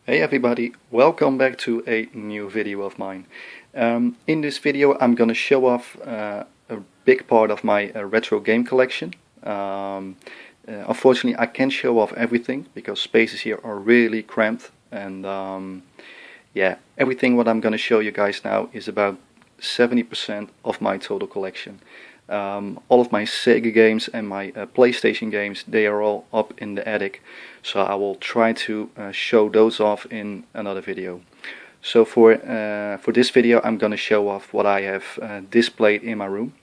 Hey everybody, welcome back to a new video of mine. In this video I'm gonna show off a big part of my retro game collection. Unfortunately I can't show off everything because spaces here are really cramped, and yeah, everything what I'm gonna show you guys now is about 70% of my total collection. All of my Sega games and my PlayStation games, they are all up in the attic, so I will try to show those off in another video. So for this video I'm gonna show off what I have displayed in my room,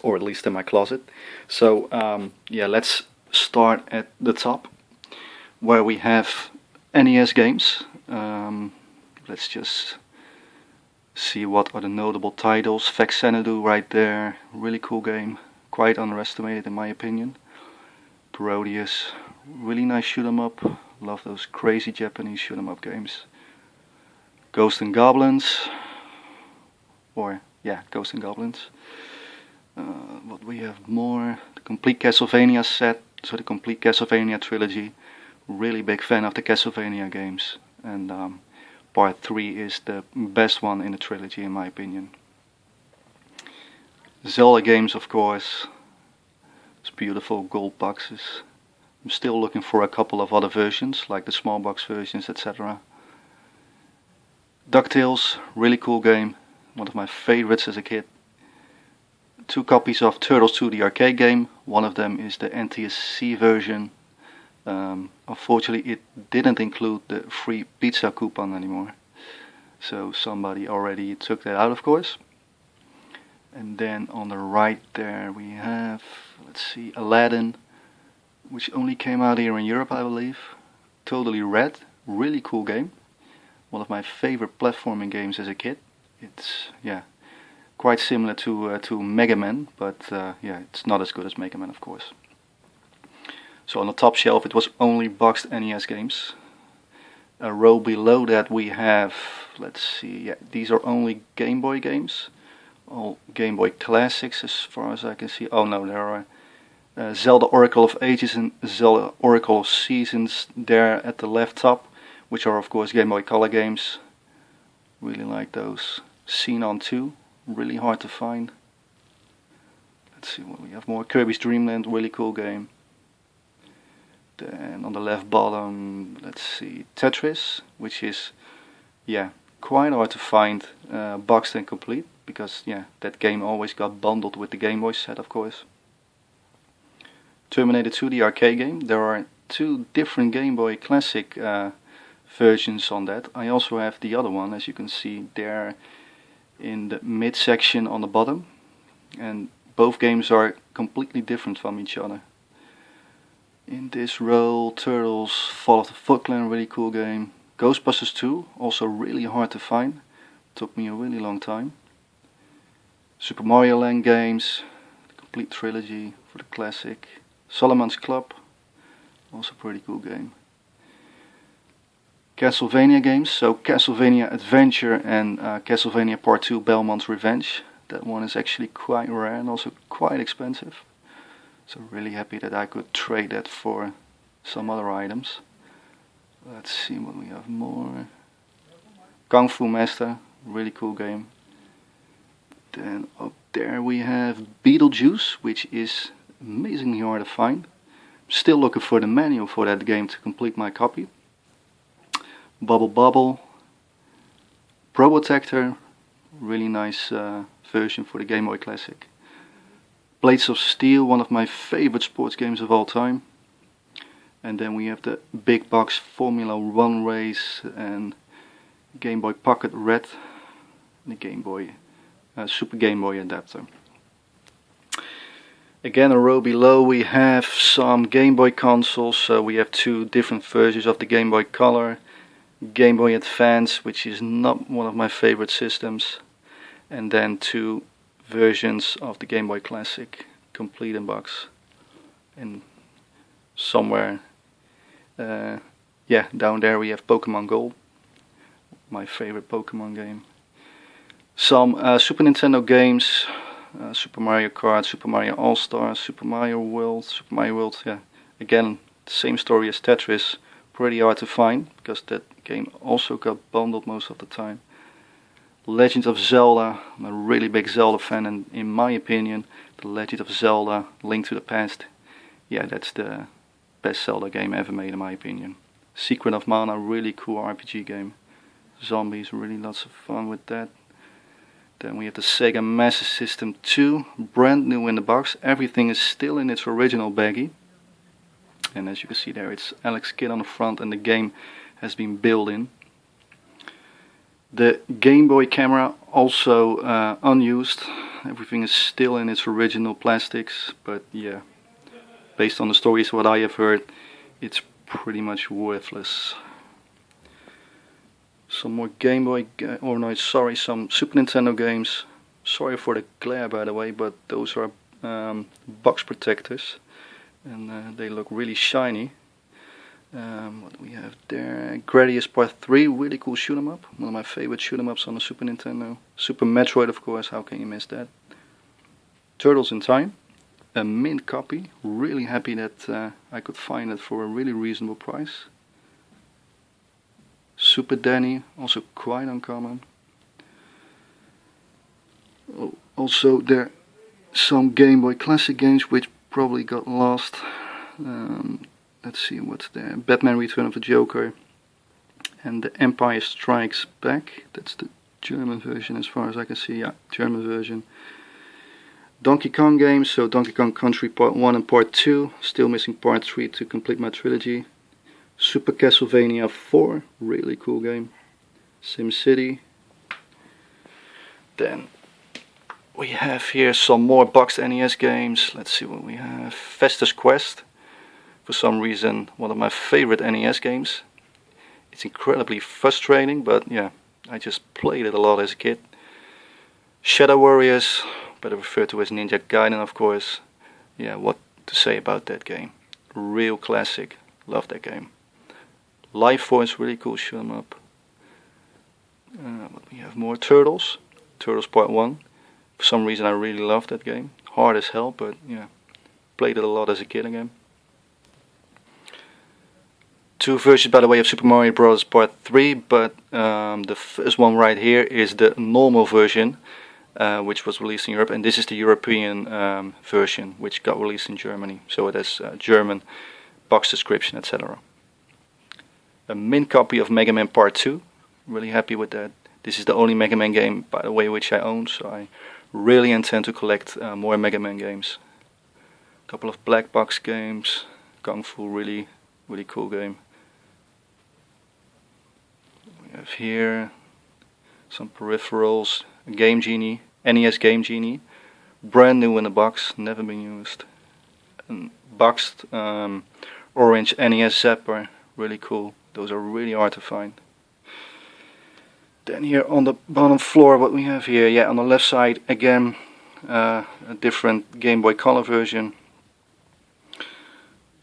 or at least in my closet. So yeah, let's start at the top where we have NES games. Let's just see what are the notable titles. Xanadu right there, really cool game, quite underestimated in my opinion. Parodius, really nice shoot 'em up, love those crazy Japanese shoot 'em up games. Ghosts and Goblins, or yeah, Ghosts and Goblins. What we have more, the complete Castlevania set, so the complete Castlevania trilogy. Really big fan of the Castlevania games, and Part 3 is the best one in the trilogy in my opinion. Zelda games, of course. It's beautiful gold boxes. I'm still looking for a couple of other versions, like the small box versions, etc. DuckTales, really cool game. One of my favorites as a kid. 2 copies of Turtles 2, the arcade game. One of them is the NTSC version. Unfortunately it didn't include the free pizza coupon anymore, so somebody already took that out, of course. And then on the right there we have, let's see, Aladdin, which only came out here in Europe, I believe. Totally red, really cool game. One of my favorite platforming games as a kid. It's yeah, quite similar to Mega Man, but yeah, it's not as good as Mega Man, of course. So on the top shelf it was only boxed NES games. A row below that we have, let's see, yeah, these are only Game Boy games. All Game Boy classics as far as I can see. Oh no, there are Zelda Oracle of Ages and Zelda Oracle of Seasons there at the left top, which are of course Game Boy Color games. Really like those. Xenon 2, really hard to find. Let's see what we have more. Kirby's Dream Land, really cool game. Then on the left bottom, let's see, Tetris, which is, yeah, quite hard to find boxed and complete, because yeah, that game always got bundled with the Game Boy set, of course. Terminator 2, the arcade game. There are 2 different Game Boy Classic versions on that. I also have the other one, as you can see there in the midsection on the bottom, and both games are completely different from each other. In this row, Turtles, Fall of the Foot Clan, really cool game. Ghostbusters 2, also really hard to find. Took me a really long time. Super Mario Land games, the complete trilogy for the classic. Solomon's Club, also pretty cool game. Castlevania games, so Castlevania Adventure and Castlevania Part 2 Belmont's Revenge. That one is actually quite rare and also quite expensive. So really happy that I could trade that for some other items. Let's see what we have more. Kung Fu Master, really cool game. Then up there we have Beetlejuice, which is amazingly hard to find. Still looking for the manual for that game to complete my copy. Bubble Bobble, Probotector, really nice version for the Game Boy Classic. Blades of Steel, one of my favorite sports games of all time. And then we have the big box Formula 1 race and Game Boy Pocket Red, the Game Boy, Super Game Boy adapter. Again, a row below we have some Game Boy consoles. So we have 2 different versions of the Game Boy Color, Game Boy Advance, which is not one of my favorite systems, and then 2 versions of the Game Boy Classic, complete in box. And somewhere, yeah, down there we have Pokemon Gold, my favorite Pokemon game. Some Super Nintendo games, Super Mario Kart, Super Mario All-Stars, Super Mario World, yeah, again, same story as Tetris, pretty hard to find because that game also got bundled most of the time. Legend of Zelda, I'm a really big Zelda fan, and in my opinion, The Legend of Zelda: Link to the Past, yeah, that's the best Zelda game ever made in my opinion. Secret of Mana, really cool RPG game. Zombies, really lots of fun with that. Then we have the Sega Master System 2, brand new in the box. Everything is still in its original baggie. And as you can see there, it's Alex Kidd on the front and the game has been built in. The Game Boy camera also unused. Everything is still in its original plastics, but yeah, based on the stories what I have heard, it's pretty much worthless. Some more Game Boy, some Super Nintendo games. Sorry for the glare by the way, but those are box protectors, and they look really shiny. What do we have there? Gradius Part 3, really cool shoot 'em up. One of my favorite shoot 'em ups on the Super Nintendo. Super Metroid, of course, how can you miss that? Turtles in Time, a mint copy. Really happy that I could find it for a really reasonable price. Super Danny, also quite uncommon. Also there are some Game Boy Classic games which probably got lost. Let's see what's there. Batman Return of the Joker and The Empire Strikes Back. That's the German version as far as I can see. Yeah, German version. Donkey Kong games, so Donkey Kong Country Part 1 and Part 2. Still missing Part 3 to complete my trilogy. Super Castlevania 4, really cool game. SimCity. Then we have here some more boxed NES games. Let's see what we have. Festus Quest. For some reason, one of my favorite NES games. It's incredibly frustrating, but yeah, I just played it a lot as a kid. Shadow Warriors, better referred to as Ninja Gaiden, of course. Yeah, what to say about that game? Real classic. Love that game. Life Force, really cool shoot 'em up. What we have more? Turtles. Turtles Part 1. For some reason I really love that game. Hard as hell, but yeah, played it a lot as a kid again. Two versions, by the way, of Super Mario Bros. Part 3, but the first one right here is the normal version, which was released in Europe, and this is the European version, which got released in Germany. So it has German box description, etc. A mint copy of Mega Man Part 2, really happy with that. This is the only Mega Man game, by the way, which I own, so I really intend to collect more Mega Man games. A couple of black box games, Kung Fu, really cool game. We have here some peripherals, a Game Genie, NES Game Genie, brand new in the box, never been used. And boxed orange NES Zapper, really cool. Those are really hard to find. Then here on the bottom floor, what we have here, yeah, on the left side again, a different Game Boy Color version.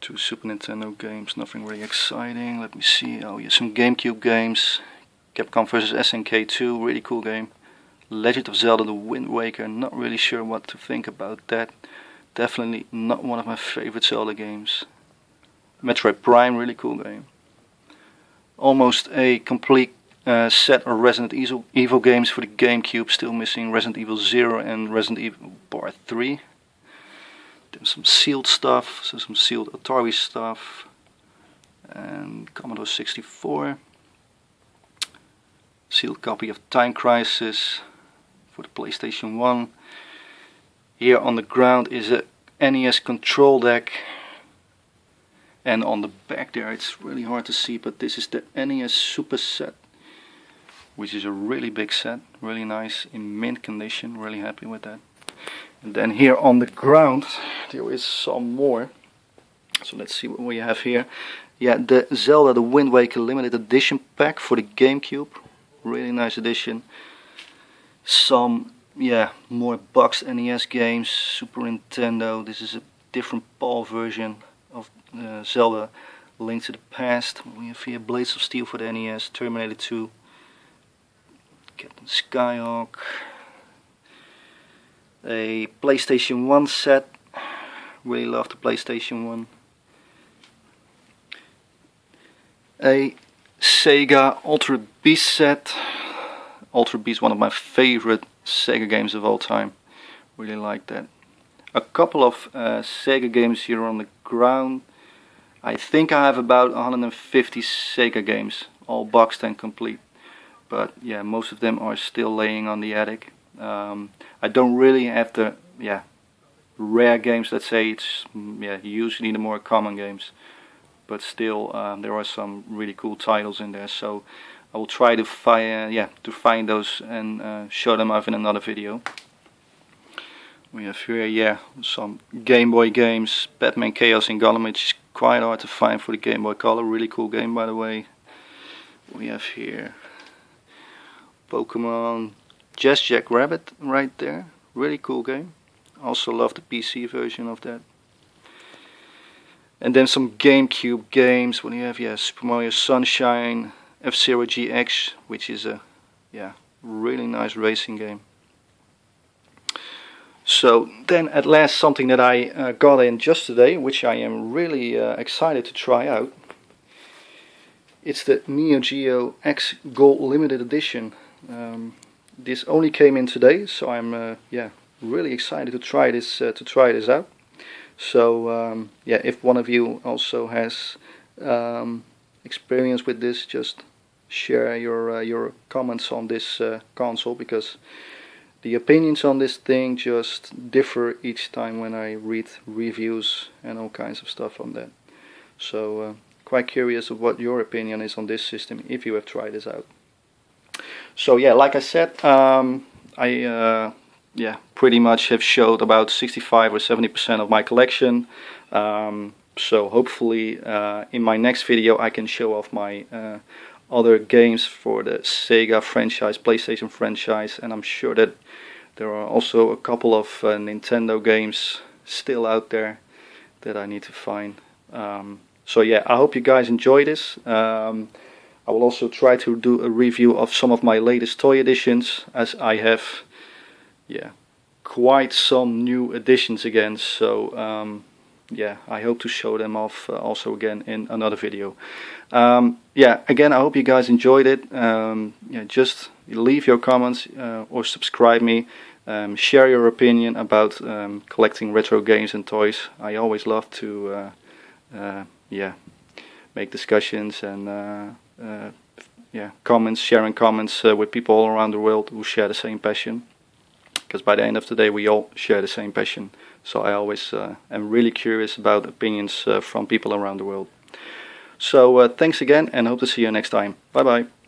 Two Super Nintendo games, nothing really exciting. Let me see. Oh yeah, some GameCube games. Capcom vs SNK 2, really cool game. Legend of Zelda: The Wind Waker, not really sure what to think about that. Definitely not one of my favorite Zelda games. Metroid Prime, really cool game. Almost a complete set of Resident Evil games for the GameCube, still missing Resident Evil 0 and Resident Evil Part 3. Then some sealed stuff, so some sealed Atari stuff. And Commodore 64. Sealed copy of Time Crisis for the PlayStation 1. Here on the ground is a NES control deck. And on the back there, it's really hard to see, but this is the NES Super Set, which is a really big set, really nice, in mint condition, really happy with that. And then here on the ground, there is some more. So let's see what we have here. Yeah, the Zelda: The Wind Waker limited edition pack for the GameCube. Really nice edition. Some, yeah, more boxed NES games, Super Nintendo. This is a different PAL version of Zelda: Link to the Past. We have here Blades of Steel for the NES, Terminator 2, Captain Skyhawk, a PlayStation 1 set. Really love the PlayStation 1. a Sega Ultra Beast set. Ultra Beast, one of my favorite Sega games of all time. Really like that. A couple of Sega games here on the ground. I think I have about 150 Sega games, all boxed and complete. But yeah, most of them are still laying on the attic. I don't really have the rare games. Let's say it's usually the more common games. But still, there are some really cool titles in there. So I will try to find those and show them off in another video. We have here, some Game Boy games. Batman Chaos in Gollum, which is quite hard to find for the Game Boy Color. Really cool game, by the way. We have here Pokemon Jazz Jackrabbit right there. Really cool game. Also love the PC version of that. And then some GameCube games. What do you have? Yeah, Super Mario Sunshine, F-Zero GX, which is a really nice racing game. So then at last something that I got in just today, which I am really excited to try out. It's the Neo Geo X Gold Limited Edition. This only came in today, so I'm really excited to try this out. So if one of you also has experience with this, just share your comments on this console, because the opinions on this thing just differ each time when I read reviews and all kinds of stuff on that. So quite curious of what your opinion is on this system if you have tried this out. So yeah, like I said, I pretty much have showed about 65 or 70% of my collection. So hopefully in my next video I can show off my other games for the Sega franchise, PlayStation franchise, and I'm sure that there are also a couple of Nintendo games still out there that I need to find. So yeah, I hope you guys enjoy this. I will also try to do a review of some of my latest toy editions, as I have quite some new editions again. So I hope to show them off also again in another video. Again, I hope you guys enjoyed it. Just leave your comments or subscribe me. Share your opinion about collecting retro games and toys. I always love to make discussions and sharing comments with people all around the world who share the same passion. Because by the end of the day we all share the same passion. So I always am really curious about opinions from people around the world. So thanks again, and hope to see you next time. Bye bye.